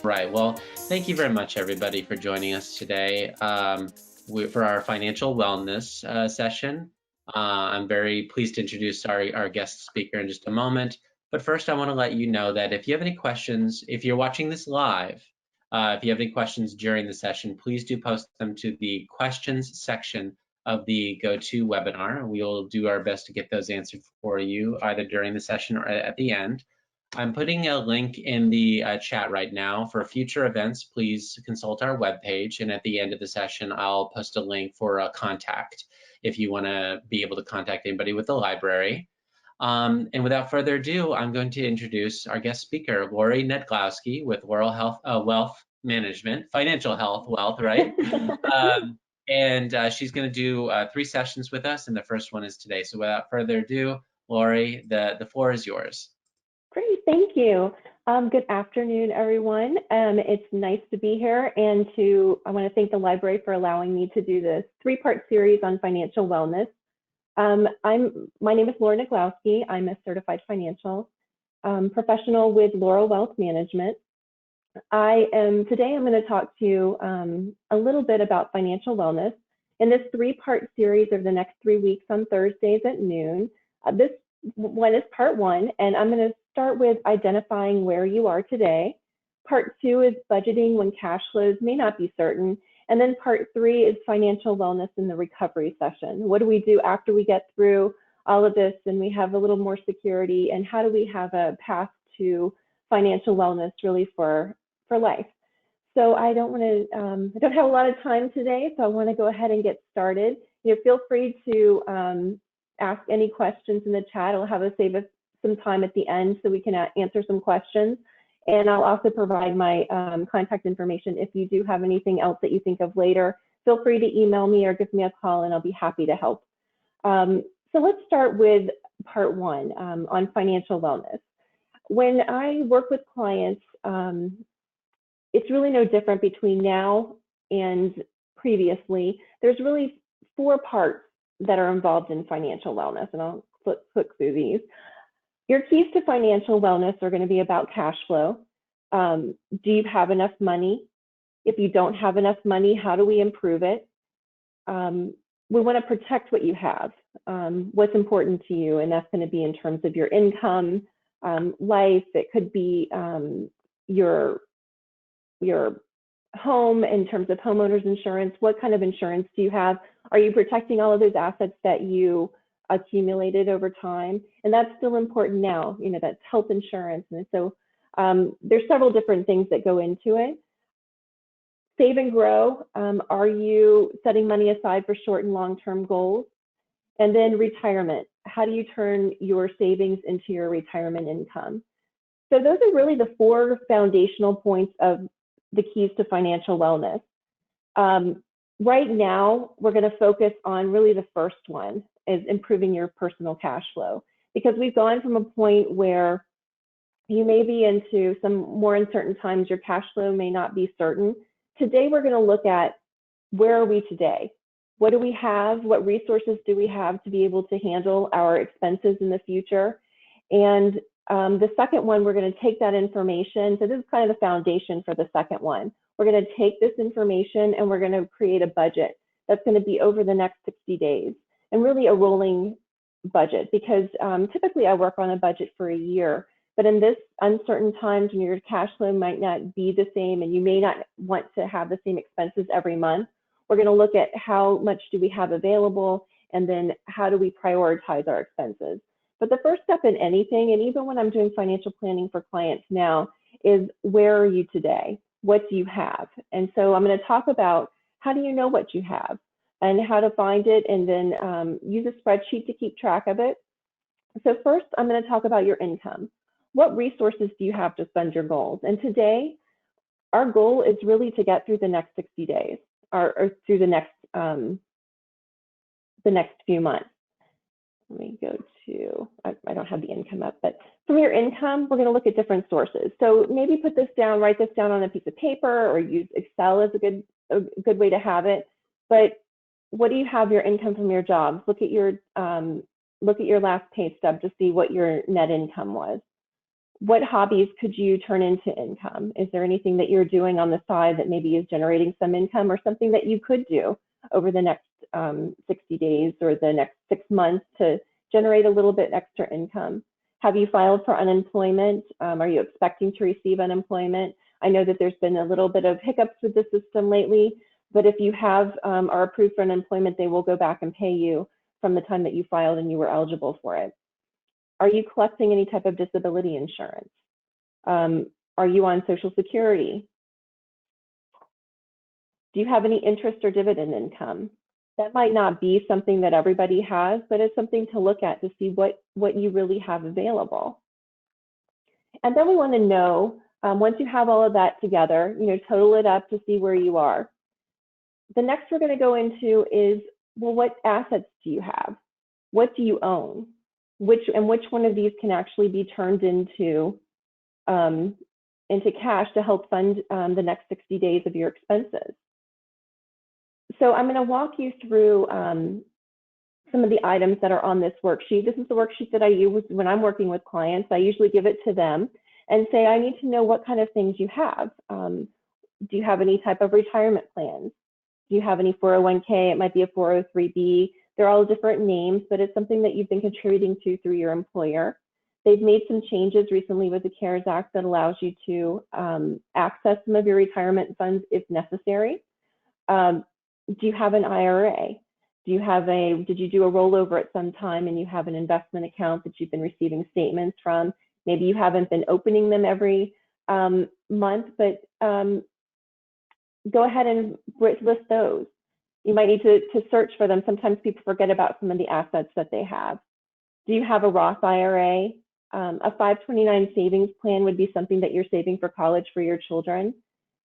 Right. Well, thank you very much, everybody, for joining us today for our financial wellness session. I'm very pleased to introduce our guest speaker in just a moment. But first, I want to let you know that if you have any questions, if you're watching this live, if you have any questions during the session, please do post them to the questions section of the GoToWebinar. We'll do our best to get those answered for you either during the session or at the end. I'm putting a link in the chat right now. For future events, please consult our webpage, and at the end of the session, I'll post a link for a contact if you want to be able to contact anybody with the library. And without further ado, I'm going to introduce our guest speaker, Lori Nadglowski with Laurel Wealth Management, Financial Health Wealth, right? And she's going to do 3 sessions with us, and the first one is today. So without further ado, Lori, the floor is yours. Great, thank you. Good afternoon, everyone. It's nice to be here, and I want to thank the library for allowing me to do this 3-part series on financial wellness. My name is Lori Nadglowski. I'm a certified financial professional with Laurel Wealth Management. Today I'm going to talk to you a little bit about financial wellness in this 3-part series over the next 3 weeks on Thursdays at noon. This one is part 1, and I'm going to start with identifying where you are today. Part 2 is budgeting when cash flows may not be certain. And then part 3 is financial wellness in the recovery session. What do we do after we get through all of this and we have a little more security, and how do we have a path to financial wellness really for life? So I don't have a lot of time today, so I want to go ahead and get started. Feel free to ask any questions in the chat. I'll have us save some time at the end so we can answer some questions. And I'll also provide my contact information. If you do have anything else that you think of later, feel free to email me or give me a call, and I'll be happy to help. So let's start with part 1 on financial wellness. When I work with clients, it's really no different between now and previously. There's really 4 parts that are involved in financial wellness, and I'll click through these. Your keys to financial wellness are going to be about cash flow. Do you have enough money? If you don't have enough money, how do we improve it? We want to protect what you have, what's important to you, and that's going to be in terms of your income, life. It could be your home in terms of homeowners insurance. What kind of insurance do you have? Are you protecting all of those assets that you accumulated over time? And that's still important now. That's health insurance. And so there's several different things that go into it. Save and grow. Are you setting money aside for short and long-term goals? And then retirement. How do you turn your savings into your retirement income? So those are really the 4 foundational points of the keys to financial wellness. Right now, we're going to focus on really the first one, is improving your personal cash flow, because we've gone from a point where you may be into some more uncertain times, your cash flow may not be certain. Today, we're going to look at where are we today? What do we have? What resources do we have to be able to handle our expenses in the future? And the second one, we're going to take that information. So this is kind of the foundation for the second one. We're going to take this information and we're going to create a budget that's going to be over the next 60 days, and really a rolling budget, because typically I work on a budget for a year. But in this uncertain times when your cash flow might not be the same and you may not want to have the same expenses every month, we're going to look at how much do we have available, and then how do we prioritize our expenses. But the first step in anything, and even when I'm doing financial planning for clients now, is where are you today? What do you have? And so I'm going to talk about how do you know what you have and how to find it, and then use a spreadsheet to keep track of it. So first, I'm going to talk about your income. What resources do you have to fund your goals? And today, our goal is really to get through the next 60 days or through the next few months. Let me go to, I don't have the income up, but from your income, we're going to look at different sources. So maybe put this down, write this down on a piece of paper, or use Excel as a good way to have it. But what do you have your income from your jobs? Look at your last pay stub to see what your net income was. What hobbies could you turn into income? Is there anything that you're doing on the side that maybe is generating some income, or something that you could do over the next 60 days or the next 6 months to generate a little bit extra income? Have you filed for unemployment? Are you expecting to receive unemployment? I know that there's been a little bit of hiccups with the system lately, but if you have are approved for unemployment, they will go back and pay you from the time that you filed and you were eligible for it. Are you collecting any type of disability insurance? Are you on Social Security? Do you have any interest or dividend income? That might not be something that everybody has, but it's something to look at to see what you really have available. And then we want to know, once you have all of that together, total it up to see where you are. The next we're going to go into is, well, what assets do you have? What do you own? Which one of these can actually be turned into cash to help fund the next 60 days of your expenses? So I'm going to walk you through some of the items that are on this worksheet. This is the worksheet that I use when I'm working with clients. I usually give it to them and say, I need to know what kind of things you have. Do you have any type of retirement plans? Do you have any 401k? It might be a 403b. They're all different names, but it's something that you've been contributing to through your employer. They've made some changes recently with the CARES Act that allows you to access some of your retirement funds if necessary. Do you have an IRA? Did you do a rollover at some time and you have an investment account that you've been receiving statements from? Maybe you haven't been opening them every month, but go ahead and list those. You might need to search for them. Sometimes people forget about some of the assets that they have. Do you have a Roth IRA? A 529 savings plan would be something that you're saving for college for your children.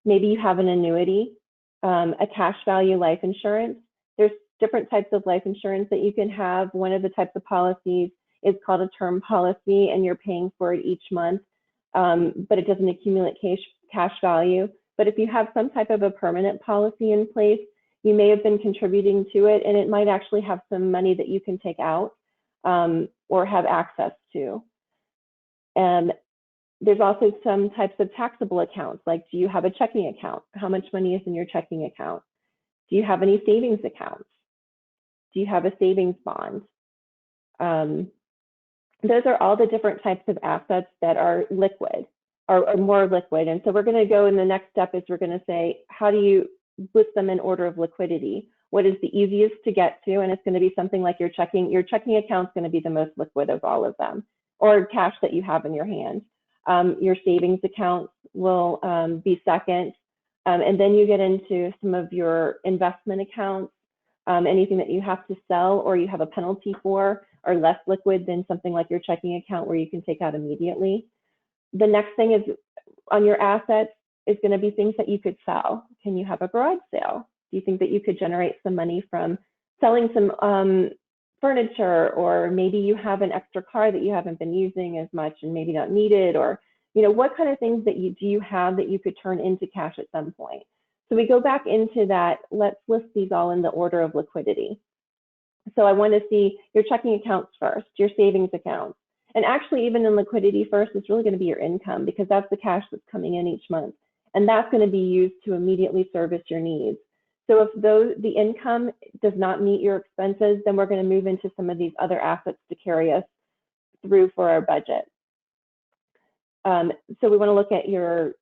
Maybe you have an annuity, a cash value life insurance. There's different types of life insurance that you can have. One of the types of policies is called a term policy, and you're paying for it each month, but it doesn't accumulate cash value. But if you have some type of a permanent policy in place, you may have been contributing to it, and it might actually have some money that you can take out or have access to. And there's also some types of taxable accounts, like, do you have a checking account? How much money is in your checking account? Do you have any savings accounts? Do you have a savings bond? Those are all the different types of assets that are liquid or more liquid. And so we're going to go in the next step is we're going to say, how do you list them in order of liquidity? What is the easiest to get to? And it's going to be something like your checking account is going to be the most liquid of all of them, or cash that you have in your hand. Your savings accounts will be second. And then you get into some of your investment accounts, anything that you have to sell or you have a penalty for are less liquid than something like your checking account where you can take out immediately. The next thing is on your assets is going to be things that you could sell. Can you have a garage sale? Do you think that you could generate some money from selling some furniture, or maybe you have an extra car that you haven't been using as much and maybe not need it, or what kind of things that you have that you could turn into cash at some point? So we go back into that. Let's list these all in the order of liquidity. So I want to see your checking accounts first, your savings accounts. And actually, even in liquidity first, it's really going to be your income, because that's the cash that's coming in each month. And that's going to be used to immediately service your needs. So if the income does not meet your expenses, then we're going to move into some of these other assets to carry us through for our budget. So we want to look at your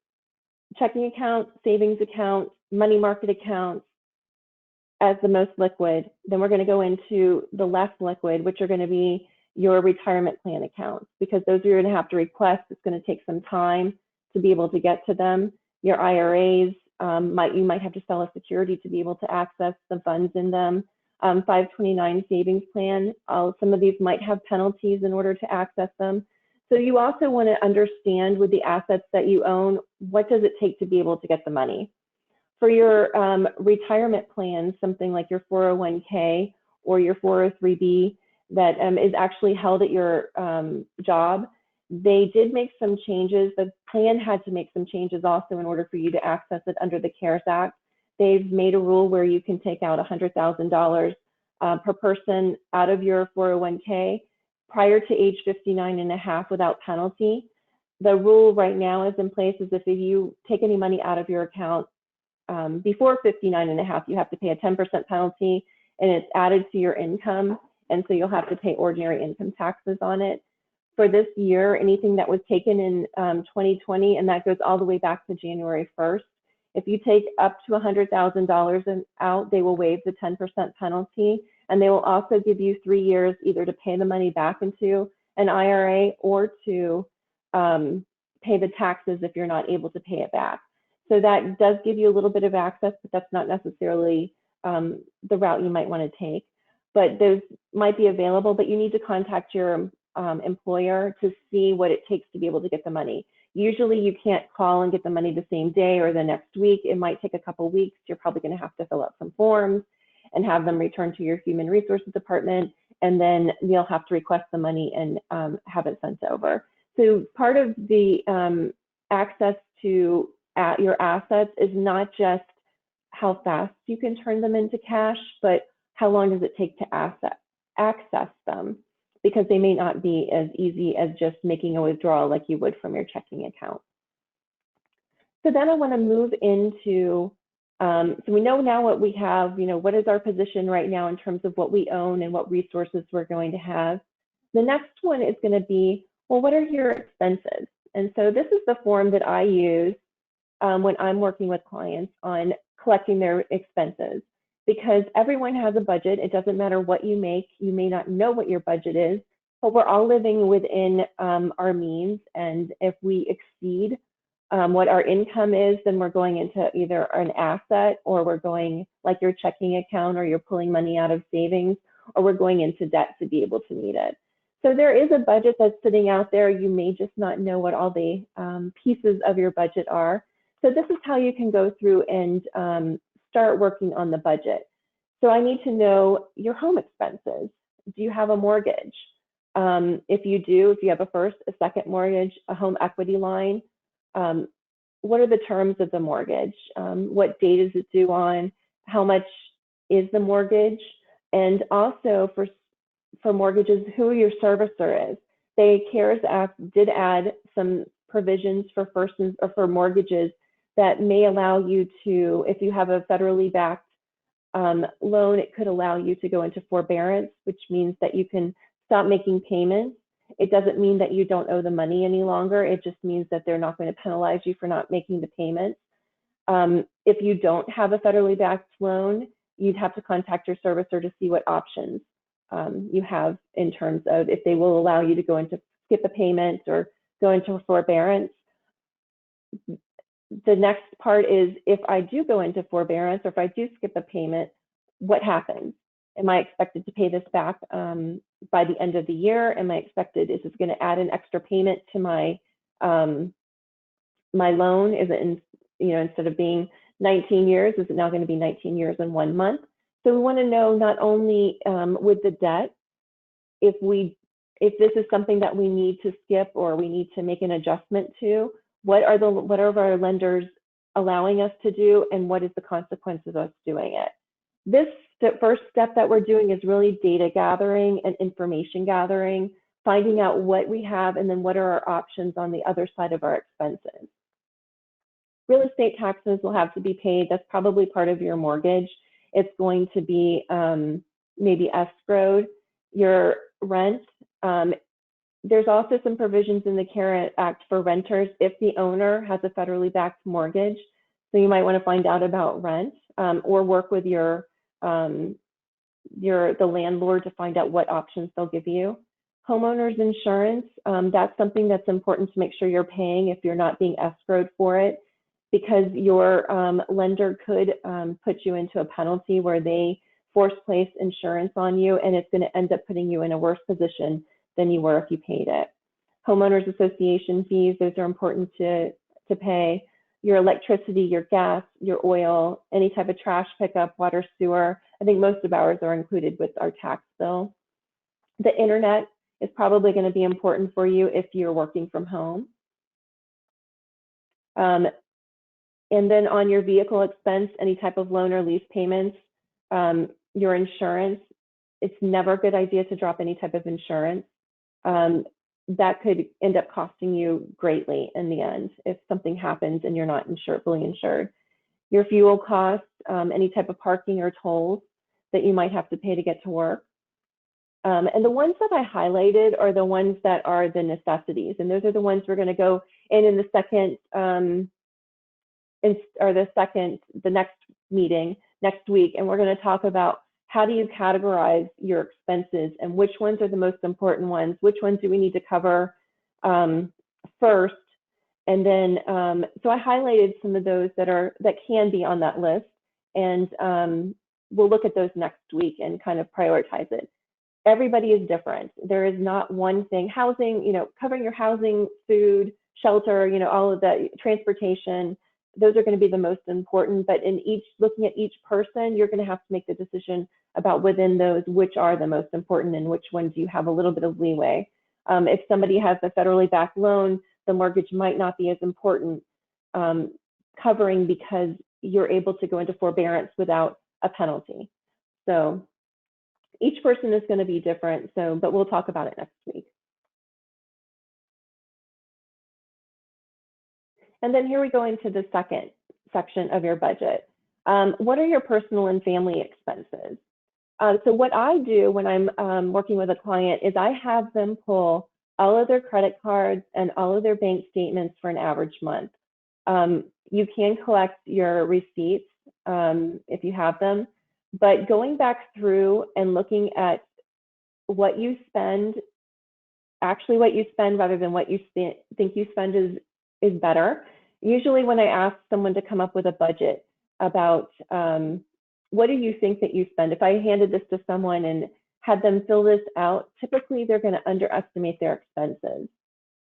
checking account, savings account, money market accounts as the most liquid. Then we're going to go into the less liquid, which are going to be your retirement plan accounts, because those you're going to have to request. It's going to take some time to be able to get to them. Your IRAs, you might have to sell a security to be able to access the funds in them. 529 savings plan, some of these might have penalties in order to access them. So you also want to understand with the assets that you own, what does it take to be able to get the money? For your retirement plans, something like your 401k or your 403b that is actually held at your job, they did make some changes. The plan had to make some changes also in order for you to access it under the CARES Act. They've made a rule where you can take out $100,000 per person out of your 401k prior to age 59 and a half without penalty. the rule right now is in place is if you take any money out of your account before 59.5, you have to pay a 10% penalty, and it's added to your income, and so you'll have to pay ordinary income taxes on it. For this year, anything that was taken in 2020, and that goes all the way back to January 1st, if you take up to $100,000 out, they will waive the 10% penalty, and they will also give you 3 years either to pay the money back into an IRA or to pay the taxes if you're not able to pay it back. So that does give you a little bit of access, but that's not necessarily the route you might want to take. But those might be available, but you need to contact your employer to see what it takes to be able to get the money. Usually you can't call and get the money the same day or the next week. It might take a couple weeks. You're probably going to have to fill out some forms and have them returned to your human resources department, and then you'll have to request the money and have it sent over. So part of the access to your assets is not just how fast you can turn them into cash, but how long does it take to access them, because they may not be as easy as just making a withdrawal like you would from your checking account. So then I want to move into, so we know now what we have, what is our position right now in terms of what we own and what resources we're going to have. The next one is going to be, well, what are your expenses? And so this is the form that I use when I'm working with clients on collecting their expenses, because everyone has a budget. It doesn't matter what you make. You may not know what your budget is, but we're all living within our means. And if we exceed what our income is, then we're going into either an asset, or we're going like your checking account, or you're pulling money out of savings, or we're going into debt to be able to meet it. So there is a budget that's sitting out there. You may just not know what all the pieces of your budget are. So this is how you can go through and start working on the budget. So I need to know your home expenses. Do you have a mortgage? If you do, if you have a first, a second mortgage, a home equity line, what are the terms of the mortgage? What date is it due on? How much is the mortgage? And also for mortgages, who your servicer is. The CARES Act did add some provisions for for mortgages that may allow you to, if you have a federally backed loan, it could allow you to go into forbearance, which means that you can stop making payments. It doesn't mean that you don't owe the money any longer. It just means that they're not going to penalize you for not making the payments. If you don't have a federally backed loan, you'd have to contact your servicer to see what options you have in terms of if they will allow you to go into skip a payment or go into forbearance. The next part is, if I do go into forbearance, or if I do skip a payment, what happens? Am I expected to pay this back by the end of the year? Am I expected, is this going to add an extra payment to my my loan? Is it, instead of being 19 years, is it now going to be 19 years and 1 month? So we want to know not only with the debt, if this is something that we need to skip or we need to make an adjustment to, what are our lenders allowing us to do, and what is the consequences of us doing it? This first step that we're doing is really data gathering and information gathering, finding out what we have, and then what are our options on the other side of our expenses. Real estate taxes will have to be paid. That's probably part of your mortgage. It's going to be maybe escrowed. Your rent, there's also some provisions in the CARES Act for renters if the owner has a federally backed mortgage. So you might want to find out about rent, or work with the landlord to find out what options they'll give you. Homeowners insurance, that's something that's important to make sure you're paying if you're not being escrowed for it, because your lender could put you into a penalty where they force place insurance on you, and it's going to end up putting you in a worse position than you were if you paid it. Homeowners association fees, those are important to pay. Your electricity, your gas, your oil, any type of trash pickup, water, sewer. I think most of ours are included with our tax bill. The internet is probably going to be important for you if you're working from home. And then on your vehicle expense, any type of loan or lease payments, your insurance, it's never a good idea to drop any type of insurance. that could end up costing you greatly in the end if something happens and you're not fully insured. Your fuel costs, any type of parking or tolls that you might have to pay to get to work. And the ones that I highlighted are the ones that are the necessities. And those are the ones we're going to go in the second, the next meeting next week. And we're going to talk about how do you categorize your expenses and which ones are the most important ones, which ones do we need to cover first. And then, so I highlighted some of those that can be on that list, and we'll look at those next week and kind of prioritize it. Everybody is different. There is not one thing. Housing, covering your housing, food, shelter, all of that, transportation, those are going to be the most important. But looking at each person, you're going to have to make the decision about within those, which are the most important and which ones you have a little bit of leeway. If somebody has a federally backed loan, the mortgage might not be as important covering because you're able to go into forbearance without a penalty. So each person is going to be different, but we'll talk about it next week. And then here we go into the second section of your budget. What are your personal and family expenses? So what I do when I'm working with a client is I have them pull all of their credit cards and all of their bank statements for an average month. You can collect your receipts if you have them, but going back through and looking at what you spend, actually what you spend rather than what you think you spend is better. Usually when I ask someone to come up with a budget about what do you think that you spend, if I handed this to someone and had them fill this out, typically they're going to underestimate their expenses.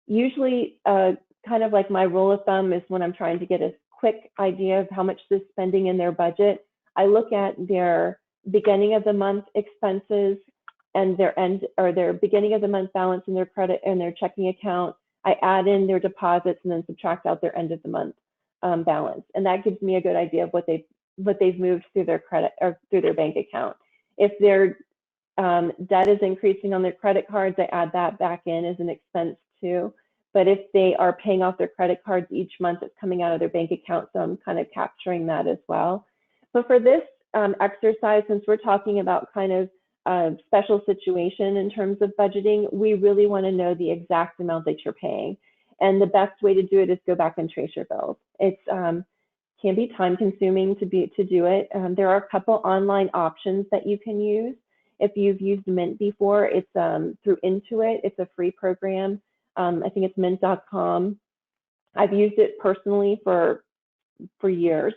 Usually, kind of like my rule of thumb is when I'm trying to get a quick idea of how much they're spending in their budget, I look at their beginning of the month expenses and their beginning of the month balance in their credit and their checking account. I add in their deposits and then subtract out their end of the month balance, and that gives me a good idea of what they've moved through their credit or through their bank account. If their debt is increasing on their credit cards, I add that back in as an expense too. But if they are paying off their credit cards each month, it's coming out of their bank account, so I'm kind of capturing that as well. But for this exercise, since we're talking about kind of a special situation in terms of budgeting, we really want to know the exact amount that you're paying. And the best way to do it is go back and trace your bills. It's can be time consuming to do it. There are a couple online options that you can use. If you've used Mint before, it's through Intuit. It's a free program. I think it's mint.com. I've used it personally for years,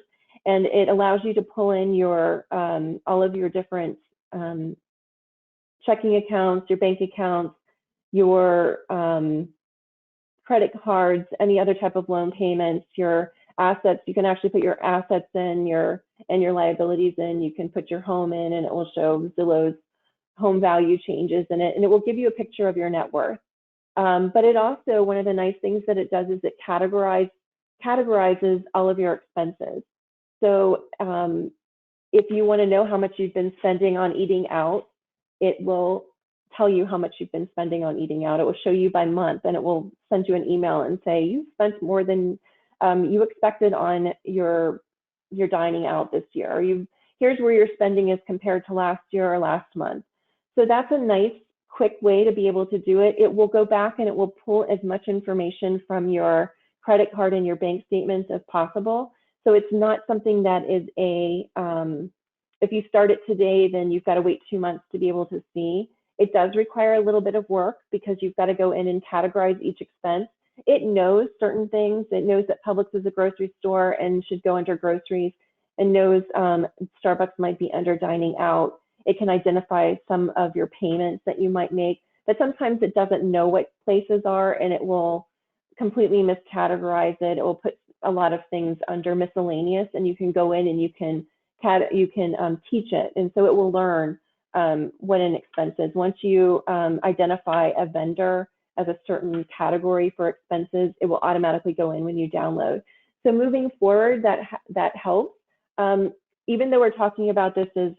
and it allows you to pull in your all of your different checking accounts, your bank accounts, your credit cards, any other type of loan payments, your assets. You can actually put your assets in, your liabilities in. You can put your home in, and it will show Zillow's home value changes in it, and it will give you a picture of your net worth. But it also, one of the nice things that it does is it categorizes all of your expenses. So if you want to know how much you've been spending on eating out, it will tell you how much you've been spending on eating out. It will show you by month, and it will send you an email and say you spent more than you expected on your dining out this year, or here's where your spending is compared to last year or last month. So that's a nice quick way to be able to do it. It will go back and it will pull as much information from your credit card and your bank statements as possible. So it's not something that is if you start it today, then you've got to wait 2 months to be able to see. It does require a little bit of work because you've got to go in and categorize each expense. It knows certain things. It knows that Publix is a grocery store and should go under groceries, and knows Starbucks might be under dining out. It can identify some of your payments that you might make, but sometimes it doesn't know what places are, and it will completely miscategorize it. It will put a lot of things under miscellaneous, and you can go in and you can teach it, and so it will learn what an expense is. Once you identify a vendor as a certain category for expenses, it will automatically go in when you download. So moving forward, that helps. Even though we're talking about this as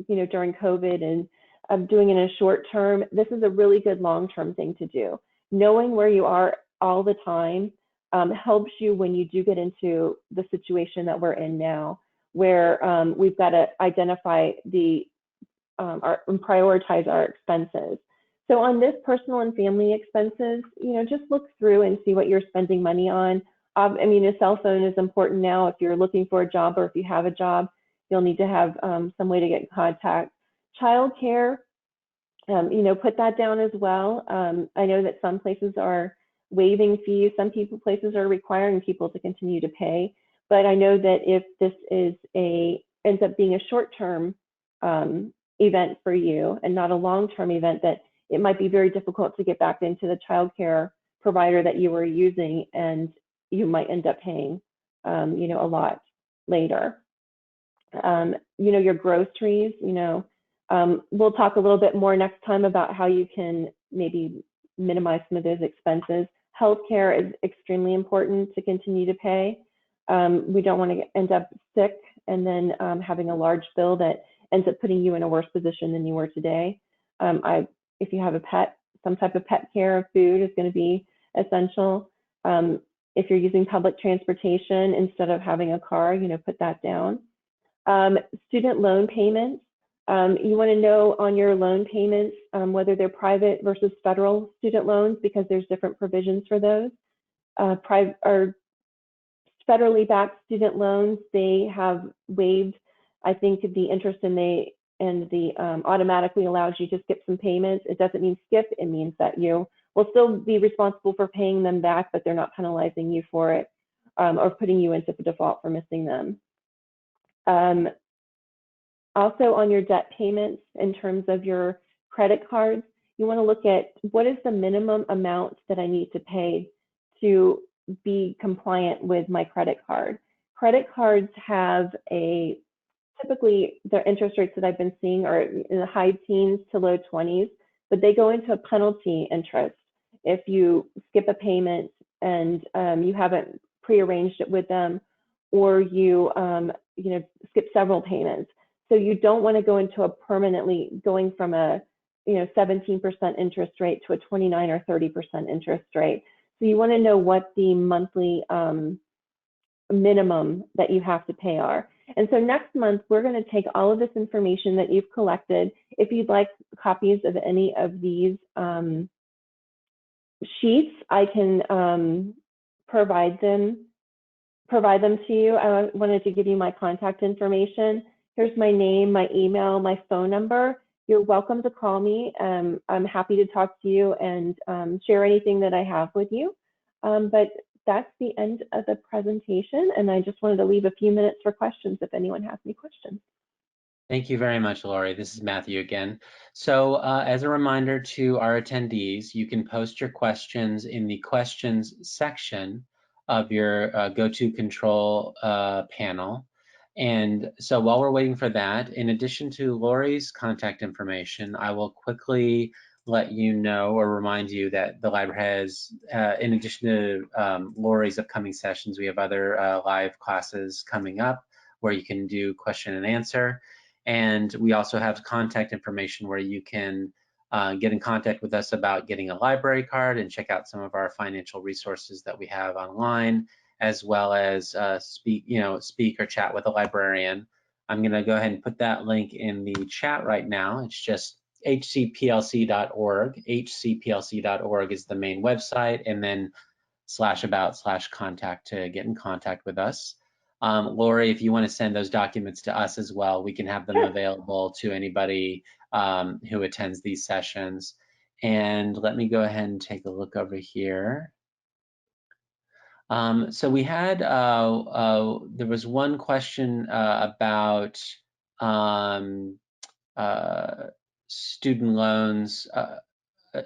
during COVID and doing it in a short term, this is a really good long-term thing to do. knowing where you are all the time helps you when you do get into the situation that we're in now, where we've got to identify and prioritize our expenses. So on this personal and family expenses, just look through and see what you're spending money on. I mean, a cell phone is important now. If you're looking for a job or if you have a job, you'll need to have some way to get in contact. Childcare, put that down as well. I know that some places are waiving fees. Some places are requiring people to continue to pay. But I know that if this ends up being a short-term event for you and not a long-term event, that it might be very difficult to get back into the childcare provider that you were using, and you might end up paying, a lot later. Your groceries, we'll talk a little bit more next time about how you can maybe minimize some of those expenses. Healthcare is extremely important to continue to pay. We don't want to end up sick and then having a large bill that ends up putting you in a worse position than you were today. If you have a pet, some type of pet care, food is going to be essential. If you're using public transportation instead of having a car, put that down. Student loan payments. You want to know on your loan payments whether they're private versus federal student loans, because there's different provisions for those. Private or federally backed student loans, they have waived, I think, the interest, and the automatically allows you to skip some payments. It doesn't mean skip, it means that you will still be responsible for paying them back, but they're not penalizing you for it or putting you into default for missing them. Also on your debt payments, in terms of your credit cards, you want to look at what is the minimum amount that I need to pay to be compliant with my credit card. Credit cards have typically their interest rates that I've been seeing are in the high teens to low 20s, but they go into a penalty interest if you skip a payment and you haven't prearranged it with them, or you skip several payments. So you don't want to go into a permanently going from a 17% interest rate to a 29 or 30% interest rate. So you want to know what the monthly minimum that you have to pay are. And so next month, we're going to take all of this information that you've collected. If you'd like copies of any of these sheets, I can provide them to you. I wanted to give you my contact information. Here's my name, my email, my phone number. You're welcome to call me. I'm happy to talk to you and share anything that I have with you. But that's the end of the presentation, and I just wanted to leave a few minutes for questions if anyone has any questions. Thank you very much, Lori. This is Matthew again. So as a reminder to our attendees, you can post your questions in the questions section of your GoToControl panel. And so while we're waiting for that, in addition to Lori's contact information, I will quickly let you know or remind you that the library has, in addition to Lori's upcoming sessions, we have other live classes coming up where you can do question and answer. And we also have contact information where you can get in contact with us about getting a library card and check out some of our financial resources that we have online, as well as speak or chat with a librarian. I'm going to go ahead and put that link in the chat right now. It's just hcplc.org. hcplc.org is the main website, and then /about/contact to get in contact with us. Lori, if you want to send those documents to us as well, we can have them available to anybody who attends these sessions. And let me go ahead and take a look over here. So we had, there was one question about student loans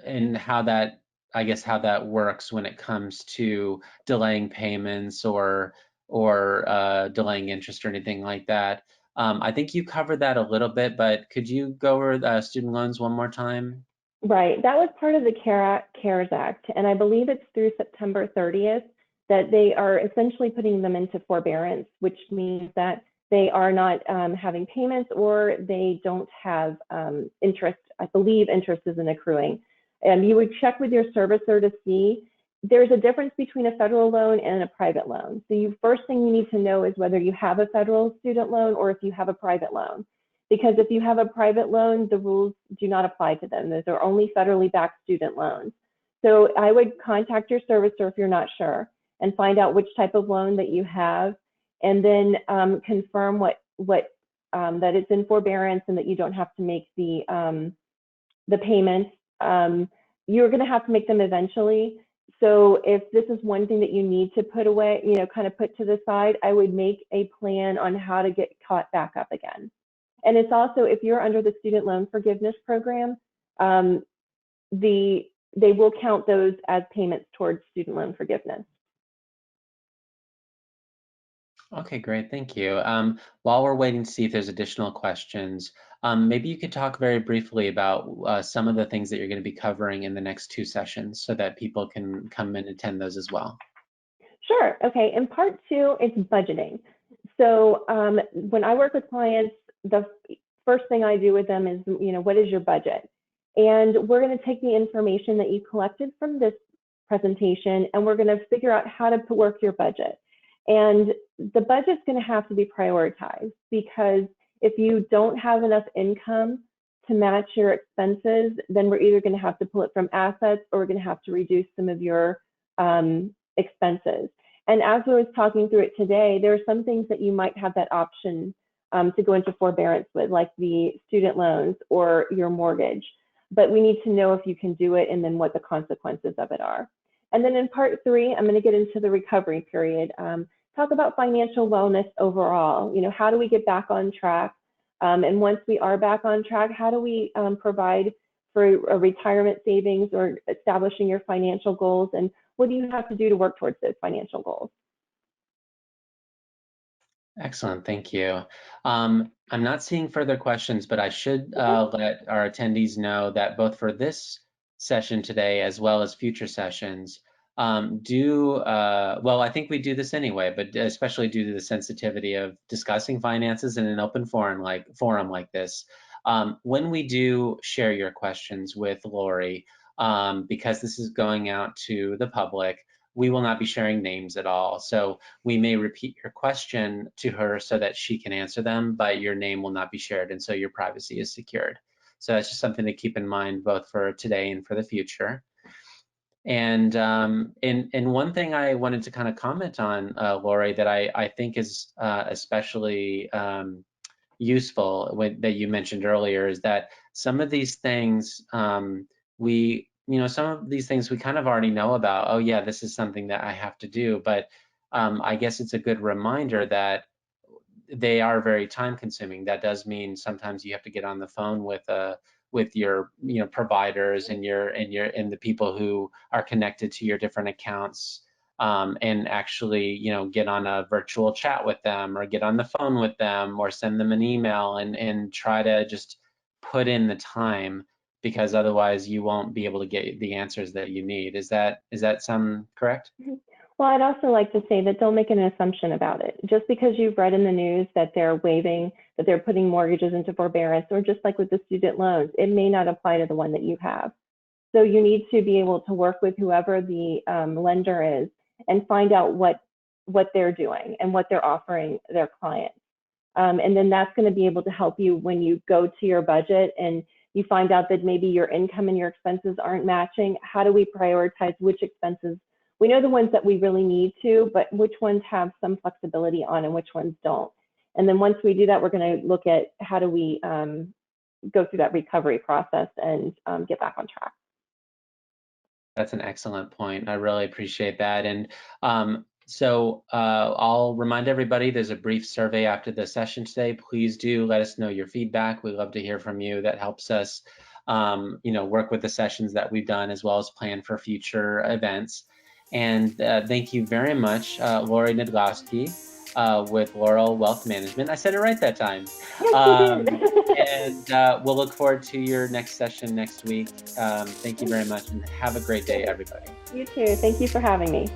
and how that, I guess, how that works when it comes to delaying payments or delaying interest or anything like that. I think you covered that a little bit, but could you go over the student loans one more time? Right, that was part of the CARES Act, and I believe it's through September 30th that they are essentially putting them into forbearance, which means that they are not having payments, or they don't have interest. I believe interest isn't accruing. You would check with your servicer to see. There's a difference between a federal loan and a private loan. So first thing you need to know is whether you have a federal student loan or if you have a private loan. Because if you have a private loan, the rules do not apply to them. Those are only federally backed student loans. So I would contact your servicer if you're not sure and find out which type of loan that you have, and then confirm that it's in forbearance and that you don't have to make the payments. You're going to have to make them eventually. So if this is one thing that you need to put away, kind of put to the side, I would make a plan on how to get caught back up again. And it's also, if you're under the student loan forgiveness program, they will count those as payments towards student loan forgiveness. Okay, great. Thank you. While we're waiting to see if there's additional questions, maybe you could talk very briefly about some of the things that you're going to be covering in the next 2 sessions so that people can come and attend those as well. Sure. Okay. In part 2, it's budgeting. So when I work with clients, the first thing I do with them is, what is your budget? And we're going to take the information that you collected from this presentation, and we're going to figure out how to work your budget. And the budget's going to have to be prioritized, because if you don't have enough income to match your expenses, then we're either going to have to pull it from assets or we're going to have to reduce some of your expenses. And as I was talking through it today, there are some things that you might have that option to go into forbearance with, like the student loans or your mortgage. But we need to know if you can do it and then what the consequences of it are. And then in part 3, I'm going to get into the recovery period. Talk about financial wellness overall. How do we get back on track? And once we are back on track, how do we provide for a retirement savings or establishing your financial goals? And what do you have to do to work towards those financial goals? Excellent, thank you. I'm not seeing further questions, but I should let our attendees know that both for this session today as well as future sessions, well, I think we do this anyway, but especially due to the sensitivity of discussing finances in an open forum like this, when we do share your questions with Lori, because this is going out to the public, we will not be sharing names at all. So we may repeat your question to her so that she can answer them, but your name will not be shared, and so your privacy is secured. So that's just something to keep in mind, both for today and for the future. And one thing I wanted to kind of comment on, Lori, that I think is especially useful that you mentioned earlier, is that some of these things some of these things we kind of already know about. Oh yeah, this is something that I have to do, but I guess it's a good reminder that they are very time consuming. That does mean sometimes you have to get on the phone with your providers and the people who are connected to your different accounts, and actually get on a virtual chat with them, or get on the phone with them, or send them an email, and try to just put in the time, because otherwise you won't be able to get the answers that you need. Is that sound correct? Well, I'd also like to say that don't make an assumption about it. Just because you've read in the news that they're waiving, that they're putting mortgages into forbearance, or just like with the student loans, it may not apply to the one that you have. So you need to be able to work with whoever the lender is and find out what they're doing and what they're offering their clients. And then that's going to be able to help you when you go to your budget and you find out that maybe your income and your expenses aren't matching. How do we prioritize which expenses? We know the ones that we really need to, but which ones have some flexibility on and which ones don't. And then once we do that, we're going to look at how do we go through that recovery process and get back on track. That's an excellent point. I really appreciate that. And so I'll remind everybody there's a brief survey after the session today. Please do let us know your feedback. We love to hear from you. That helps us work with the sessions that we've done, as well as plan for future events. And thank you very much, Lori Nadglowski with Laurel Wealth Management. I said it right that time. Yes, you did. And we'll look forward to your next session next week. Thank you very much, and have a great day, everybody. You too. Thank you for having me.